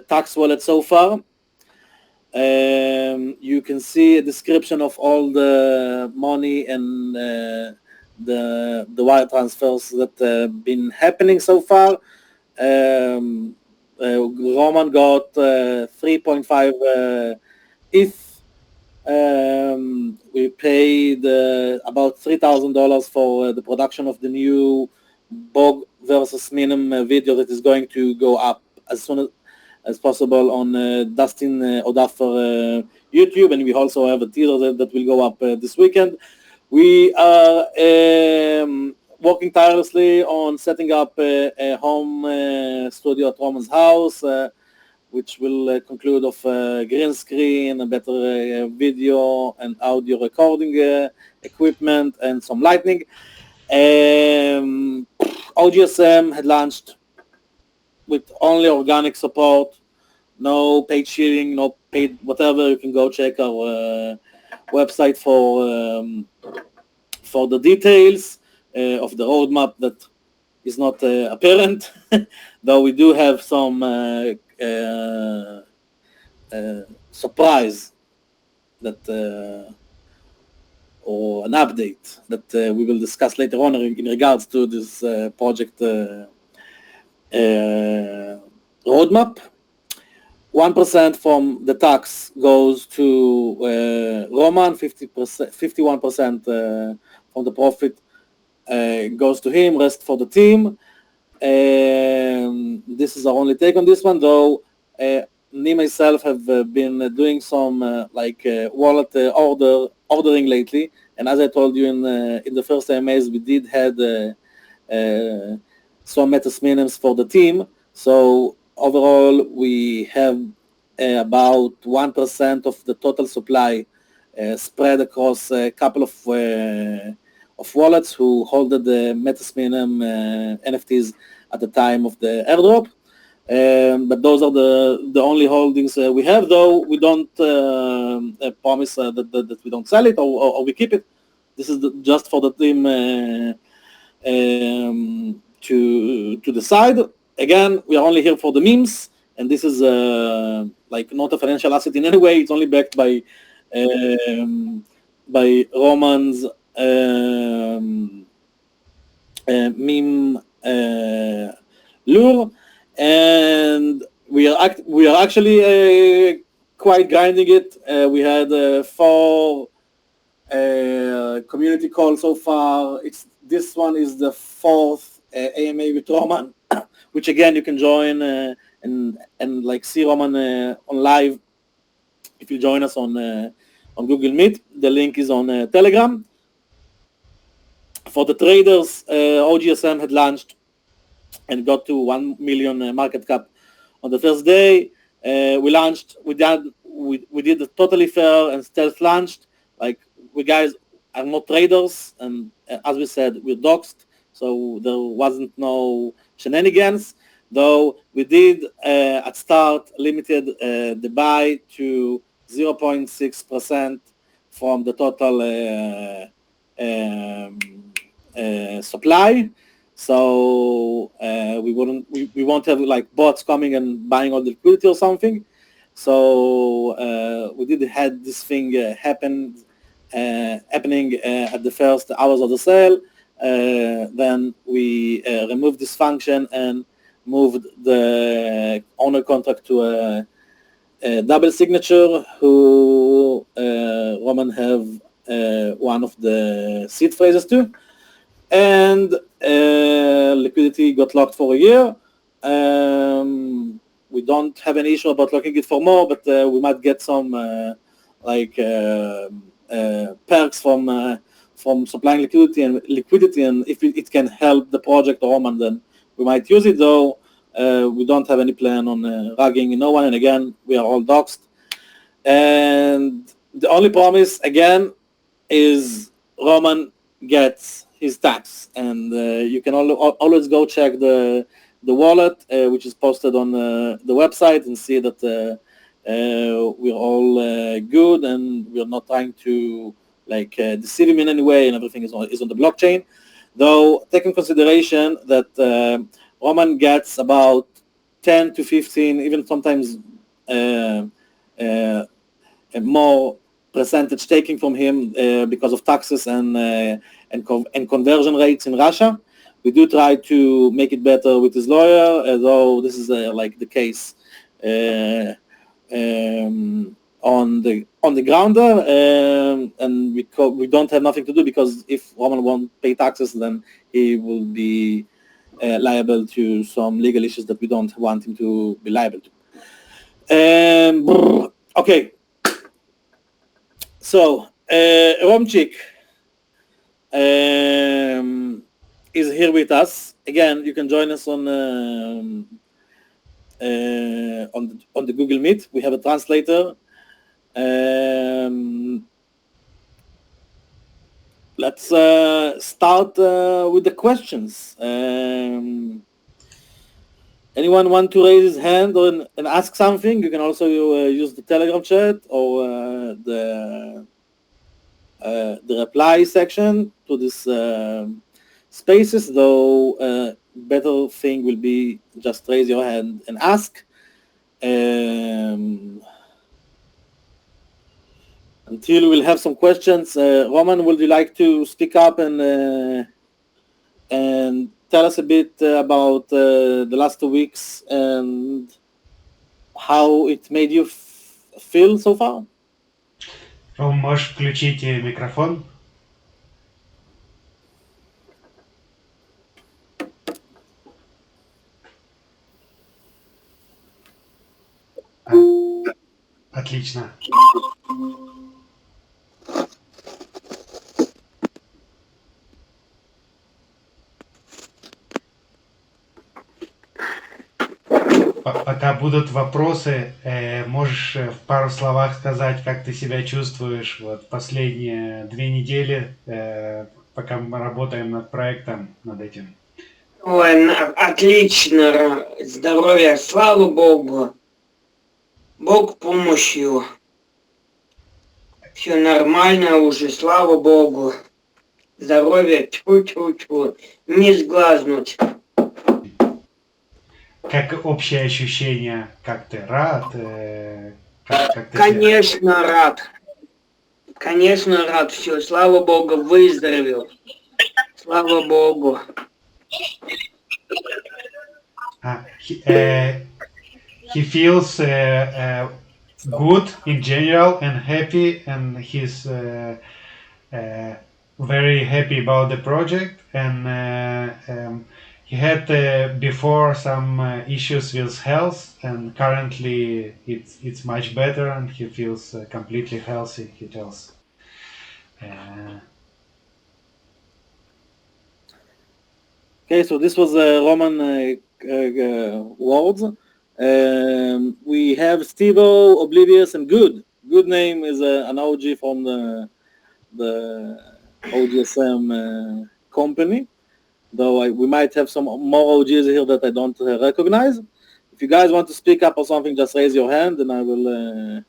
tax wallet so far. You can see a description of all the money and the wire transfers that have been happening so far. Roman got 3.5 ETH. We paid about $3,000 for the production of the new Bog versus Sminem video that is going to go up as soon as possible on Dustin Odafer YouTube, and we also have a teaser that will go up this weekend. We are working tirelessly on setting up a home studio at Roman's house, which will conclude of green screen, a better video and audio recording equipment, and some lighting. OGSM had launched with only organic support, no paid sharing, no paid whatever. You can go check our website for the details of the roadmap that is not apparent, though we do have some surprise that or an update that we will discuss later on in regards to this project roadmap. 1% from the tax goes to Roman, 51% from the profit goes to him, rest for the team. This is our only take on this one, though. Me myself have been doing some wallet ordering lately, and as I told you in the first AMAs, we did had some Meta-Sminems for the team. So overall, we have about 1% of the total supply spread across a couple of wallets who holded the Meta-Sminem NFTs at the time of the airdrop. But those are the only holdings we have, though we don't promise that we don't sell it or we keep it. This is just for the team to decide. Again, we are only here for the memes, and this is not a financial asset in any way. It's only backed by Roman's meme lure, and we are actually quite grinding it. We had 4 community calls so far. This one is the 4th AMA with Roman, which again you can join and see Roman on live if you join us on Google Meet. The link is on Telegram. For the traders, OGSM had launched and got to 1 million market cap on the first day. We did a totally fair and stealth launch. We guys are not traders, and as we said, we're doxed, so there wasn't no shenanigans. Though we did at start limited the buy to 0.6% from the total supply. So we won't have bots coming and buying all the liquidity or something. So we did had this thing happening at the first hours of the sale. Then we removed this function and moved the owner contract to a double signature, who Roman have one of the seed phrases to, and liquidity got locked for a year. We don't have any issue about locking it for more, but we might get some perks from supplying liquidity, and if it can help the project or Roman, then we might use it. Though we don't have any plan on rugging no one, and again, we are all doxed. And the only promise again is Roman gets his tax, and you can always go check the wallet, which is posted on the website, and see that we're all good, and we're not trying to deceive him in any way, and everything is on the blockchain. Though take in consideration that Roman gets about 10 to 15, even sometimes more percentage taking from him because of taxes and conversion rates in Russia. We do try to make it better with his lawyer, although this is like the case on the ground there, and we don't have nothing to do, because if Roman won't pay taxes, then he will be liable to some legal issues that we don't want him to be liable to. Okay, so Romchik is here with us again. You can join us on the Google Meet. We have a translator. Let's start with the questions. Anyone want to raise his hand and ask something? You can also use the Telegram chat or the reply section to this spaces, though better thing will be just raise your hand and ask. Until we'll have some questions. Roman, would you like to speak up and tell us a bit about the last 2 weeks and how it made you feel so far? Ром, можешь включить микрофон? Отлично. Пока будут вопросы, можешь в пару словах сказать, как ты себя чувствуешь вот последние 2 недели, пока мы работаем над проектом, над этим? Ой, отлично, здоровье, слава Богу. Бог помощью. Все нормально уже, слава Богу. Здоровье, тьфу-тьфу-тьфу, не сглазнуть. Как общее ощущение? Как ты рад? Как ты Конечно, рад. Конечно, рад. Все, слава Богу, выздоровел. Слава Богу. He feels good in general and happy, and he's very happy about the project, and he had before some issues with health, and currently it's much better, and he feels completely healthy, he tells. Okay, so this was Roman words. We have Stevo, Oblivious, and Good. Good name is an OG from the OGSM company, though we might have some more OGs here that I don't recognize. If you guys want to speak up or something, just raise your hand and I will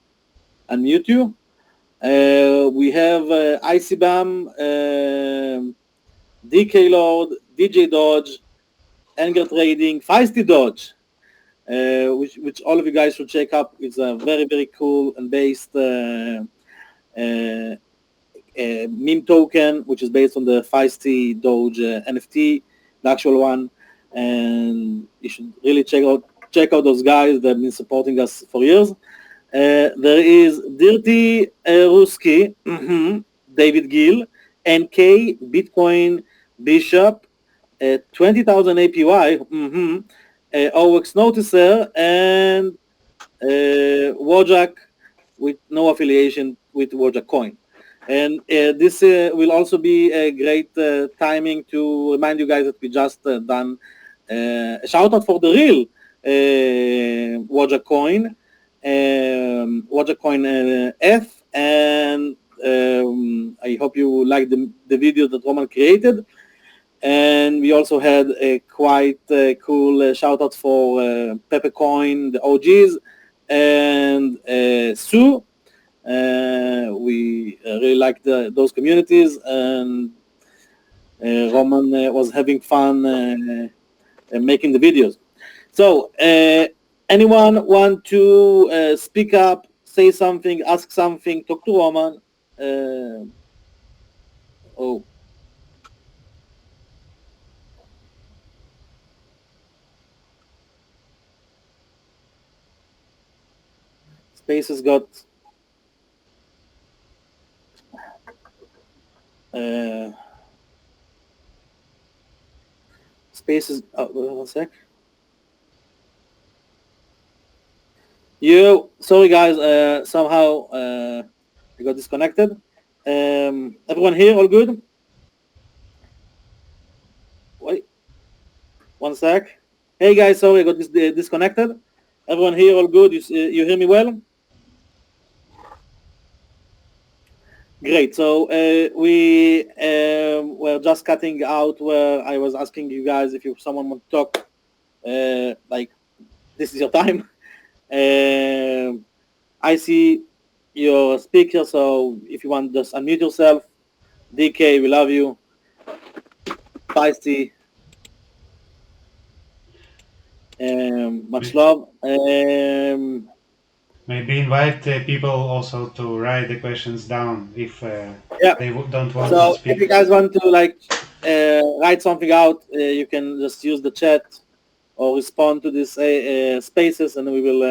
unmute you. We have ICBAM, DK Lord, DJ Dodge, Anger Trading, Feisty Dodge, which all of you guys should check up. It's a very, very cool and based meme token, which is based on the Feisty Doge NFT, the actual one. And you should really check out those guys that have been supporting us for years. There is Dirty Ruski, David Gill, NK, Bitcoin, Bishop, 20,000 APY, OX Noticer, and Wojak with no affiliation with Wojak Coin. And this will also be a great timing to remind you guys that we just done a shout out for the real Wojak Coin, Wojak Coin F, and I hope you like the video that Roman created. And we also had a quite cool shout out for Peppercoin, the OGs, and Sue. We really liked those communities, and Roman was having fun making the videos. So, anyone want to speak up, say something, ask something, talk to Roman? Oh, Space has got Space is. Oh, one sec. Sorry guys. Somehow I got disconnected. Everyone here, all good? Wait, one sec. Hey guys, sorry I got disconnected. Everyone here, all good? You hear me well? Great. So we were just cutting out where I was asking you guys if someone want to talk. Like, this is your time. I see your speaker, so if you want, just unmute yourself. DK, we love you. Feisty, much love. Maybe invite people also to write the questions down if Yeah. they don't want to So speak. if you guys want to write something out, you can just use the chat or respond to these spaces, and we will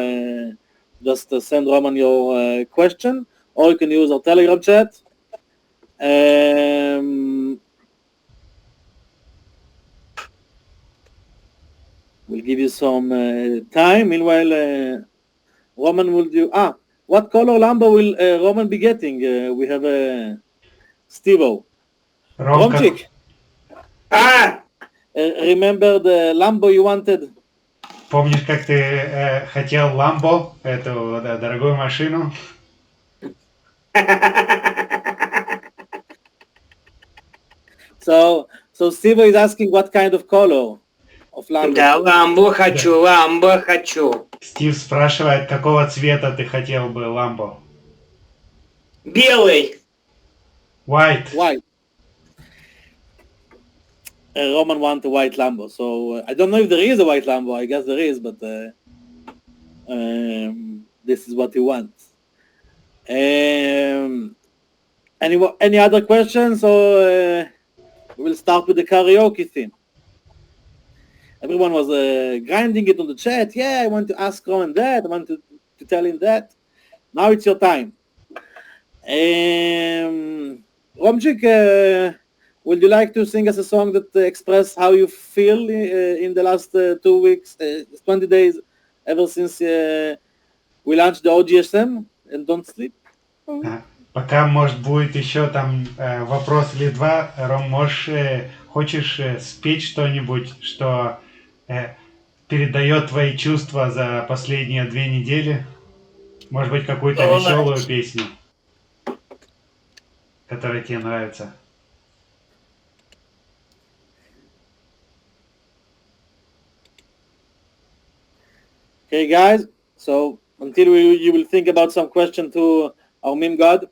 just send Roman your question, or you can use our Telegram chat. We'll give you some time. Meanwhile, Roman will do. What color Lambo will Roman be getting? We have a Steve-O. Ромка, Romchik, А, remember the Lambo you wanted? помнишь, как ты хотел Lambo, эту дорогую машину? So Steve is asking what kind of color of Lambo. да, ламбо хочу, ламбо хочу. Стив спрашивает, какого цвета ты хотел бы Lambo? Белый. White. White. Roman wants a white Lambo. So I don't know if there is a white Lambo. I guess there is, but this is what he wants. Any other questions, or we'll start with the karaoke theme? Everyone was grinding it on the chat. Yeah, I want to ask Roman that. I want to tell him that. Now it's your time. Romchik, would you like to sing us a song that express how you feel in the last 2 weeks, 20 days, ever since we launched the OGSM and Don't Sleep? Пока, может, будет еще там вопрос или два, Ром, хочешь спеть что-нибудь, что передает твои чувства за последние 2 недели? Может быть, какую-то веселую песню, которая тебе нравится? Okay, guys. So until you will think about some question to our meme god,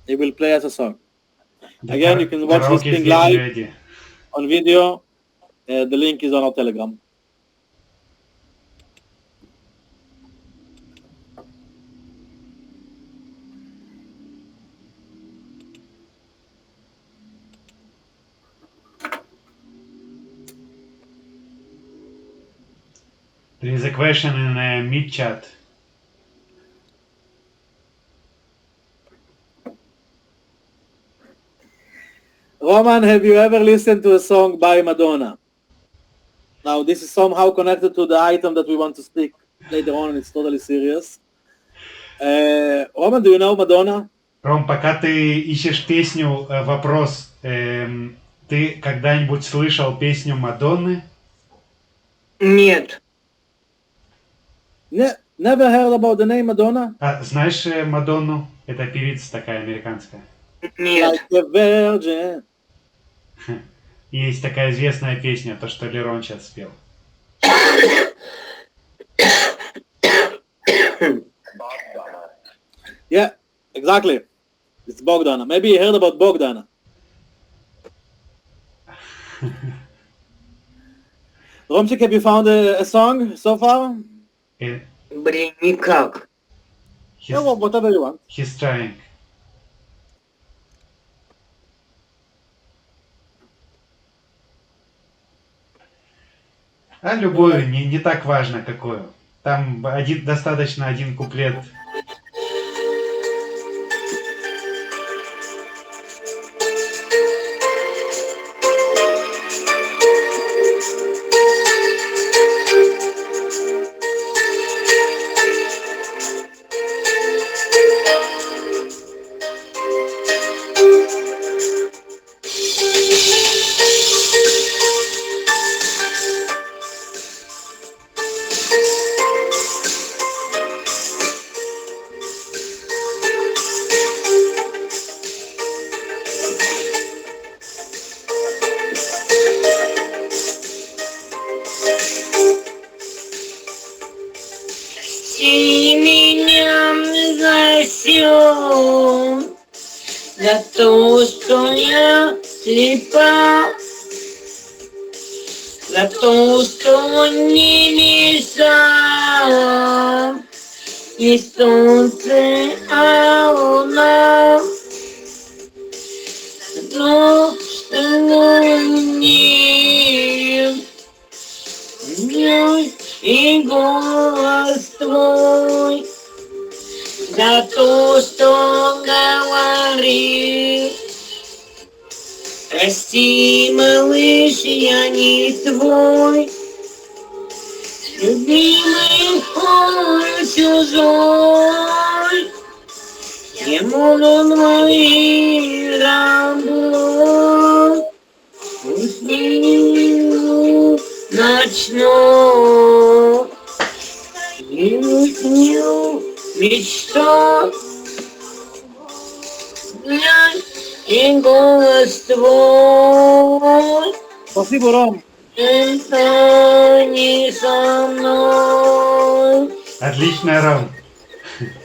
he will play us a song. Again, you can watch this thing live on video. The link is on our Telegram. There is a question in mid chat. Roman, have you ever listened to a song by Madonna? Now, this is somehow connected to the item that we want to speak later on, and it's totally serious. Roman, do you know Madonna? Ром, пока ты ищешь песню, вопрос. Ты когда-нибудь слышал песню Мадонны? Нет. Never heard about the name Madonna? Знаешь Мадонну? Это певица такая американская. Нет. Like a virgin. Есть такая известная песня, то, что Лерон сейчас спел. Yeah, exactly. It's Bogdana. Maybe you heard about Bogdana. Romchik, have you found a song so far? Блин, никак. Yeah, well, whatever you want. He's trying. А любую, не так важно какую. Там достаточно один куплет. Прости меня за всё, за то, что я слепа, за то, что небеса и солнце, а луна, но что нет, и голос твой, за то, что говоришь. Прости, малыш, я не твой, любимый хор чужой. Я буду твоим рабом, уснул ночной, и уснул мечтой. И голос твой, Спасибо, Ром. это не со мной. Отлично, Ром.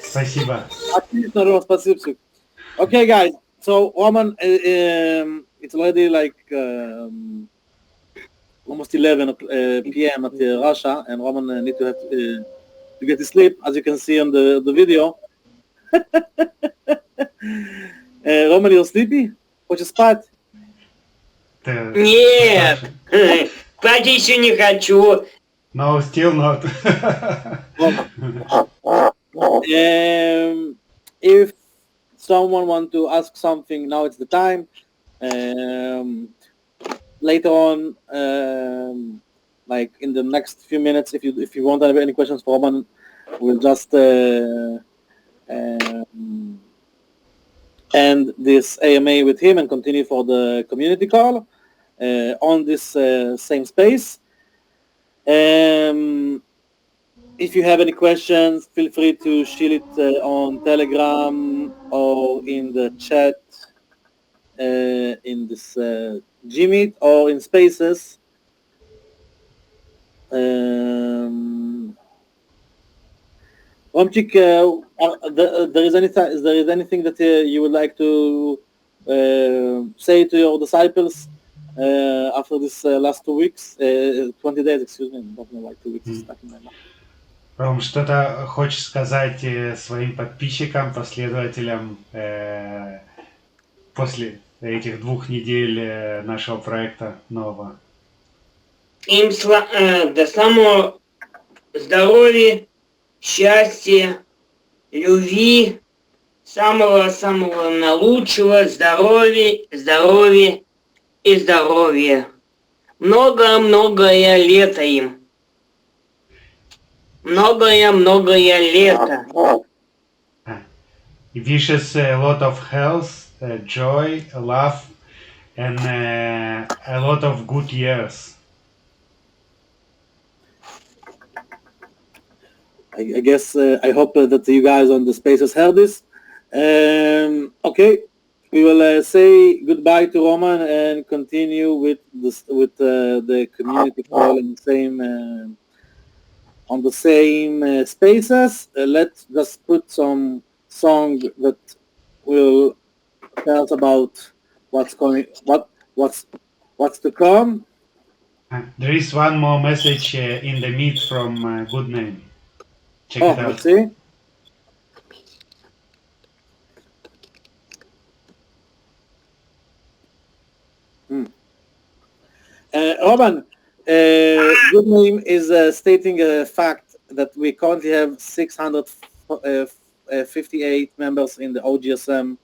Спасибо. Отлично, Ром, спасибо. Okay, guys. So, Roman, it's already like almost 11 p.m. at Russia, and Roman need to get to sleep, as you can see on the video. Roman, you're sleepy? Хочешь спать? Нет, спать еще не хочу. No, still not. If someone want to ask something, now it's the time. Later on, like in the next few minutes, if you want to have any questions for Roman, we'll just end this AMA with him and continue for the community call on this same space. If you have any questions, feel free to shoot it on Telegram or in the chat in this Gmeet or in Spaces. Romchik, is there anything that you would like to say to your disciples after this last 2 weeks, 20 days, excuse me, I don't know why 2 weeks is stuck in my mouth. Ром, что-то хочешь сказать своим подписчикам, последователям после этих 2 недель нашего проекта нового? Им до самого здоровья, счастья, любви, самого-самого наилучшего, здоровья и здоровья. Многое лето им. Многое лето. He wishes a lot of health, joy, love, and a lot of good years. I guess I hope that you guys on the Spaces heard this. Okay, we will say goodbye to Roman and continue with the community call in the same on the same Spaces. Let's just put some song that will tell us about what's to come. There is one more message in the meet from Good Name. Check it Oh, out. let's see. Roman, good name is stating a fact that we currently have 658 members in the OGSM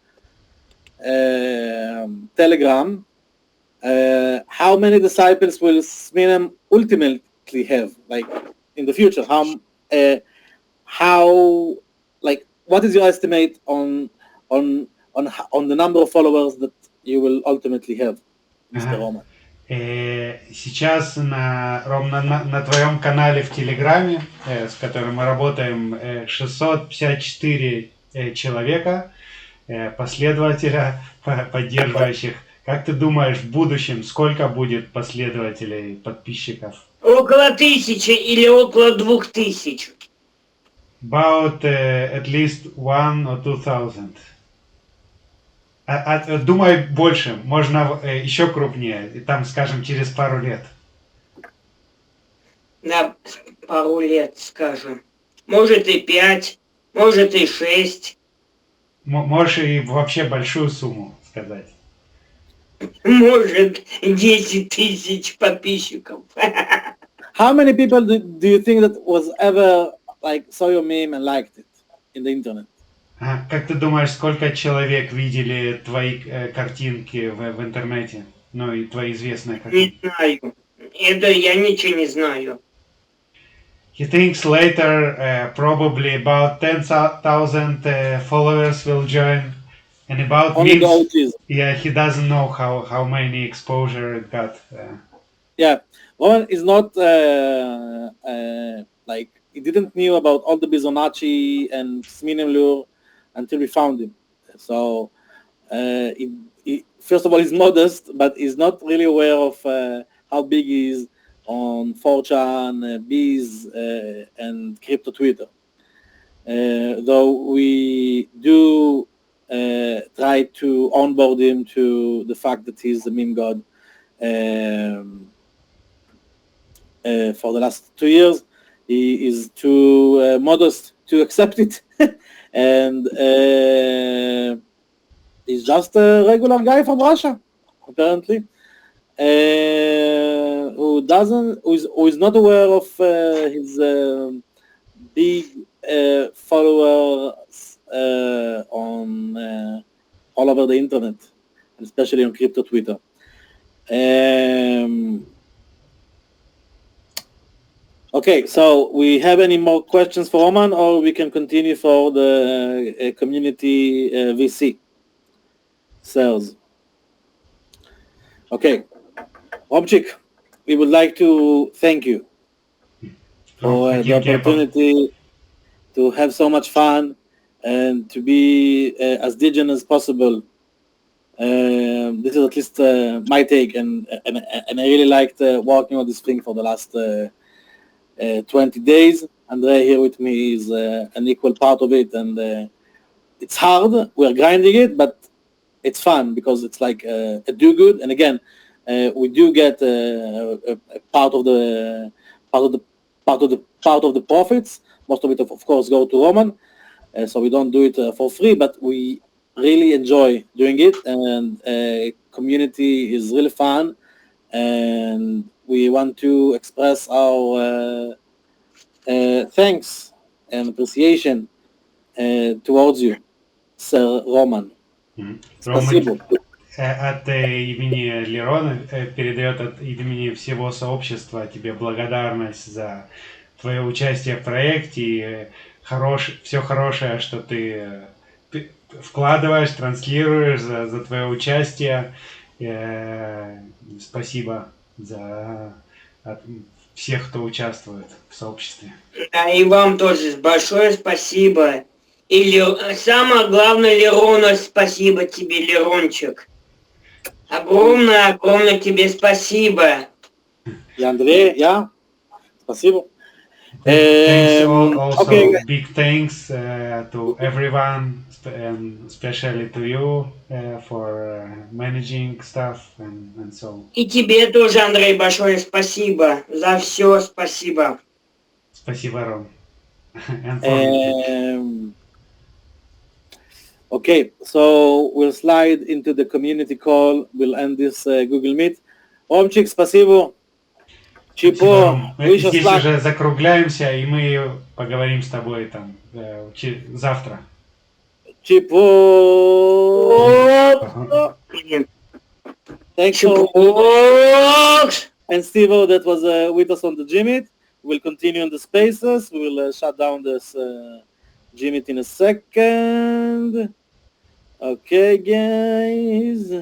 Telegram. How many disciples will Sminem ultimately have, like in the future? How, like, what is your estimate on the number of followers that you will ultimately have, Mr. Ага. Roman? Сейчас на твоем канале в Телеграме, с которым мы работаем, 654 человека, последователя, поддерживающих. Как ты думаешь, в будущем сколько будет последователей, подписчиков? Около 1000 или около 2000. About at least 1 or 2000. Думай больше, можно еще крупнее, там, скажем, через пару лет. На пару лет, скажем. Может и 5, может и 6. Можешь и вообще большую сумму сказать. Может 10 тысяч подписчиков. How many people do you think that was ever like saw your meme and liked it in the internet? Как ты думаешь, сколько человек видели твои картинки в интернете? Ну и твои известные Не картинки? знаю. Это я ничего не знаю. He thinks later probably about 10,000 followers will join, and about Only the memes, OGs. yeah, he doesn't know how many exposure it got. Yeah, Roman is not like he didn't knew about all the Bizonacci and Sminem Lure until we found him. So first of all, he's modest, but he's not really aware of how big he is on 4chan, Bees, and crypto Twitter. Though we do try to onboard him to the fact that he's the meme god for the last 2 years. He is too modest to accept it, and he's just a regular guy from Russia, apparently, who is not aware of his big followers on all over the internet, especially on crypto Twitter. Okay, so we have any more questions for Roman, or we can continue for the community VC sales? Okay, Robchik, we would like to thank you for the opportunity to have so much fun and to be as diligent as possible. This is at least my take, and I really liked working on this thing for the last 20 days. Andre here with me is an equal part of it, and it's hard. We're grinding it, but it's fun because it's like a do-good. And again, we do get a part of the profits. Most of it, of course, go to Roman, so we don't do it for free. But we really enjoy doing it, and community is really fun, and we want to express our thanks and appreciation towards you, Sir Roman. Спасибо. От имени Лерона передает от имени всего сообщества тебе благодарность за твое участие в проекте и все хорошее, что ты вкладываешь, транслируешь за твое участие. Спасибо за всех, кто участвует в сообществе. Да, и вам тоже большое спасибо. И самое главное, Лерону спасибо тебе, Лерончик. Огромное тебе спасибо. И Андрей, спасибо. Thanks also Okay, big thanks to everyone and especially to you for managing stuff and so. И тебе тоже, Андрей, большое спасибо. За все спасибо. Спасибо, Ром. And for me. Okay, so we'll slide into the community call. We'll end this Google Meet. Ромчик, спасибо. Спасибо, Чипо, Ром. wish us Здесь luck. уже закругляемся, и мы поговорим с тобой там завтра. Чипо. Thanks for and Steve, that was with us on the Gmeet. We'll continue on the spaces. We'll shut down this Gmeet in a second. Okay, guys.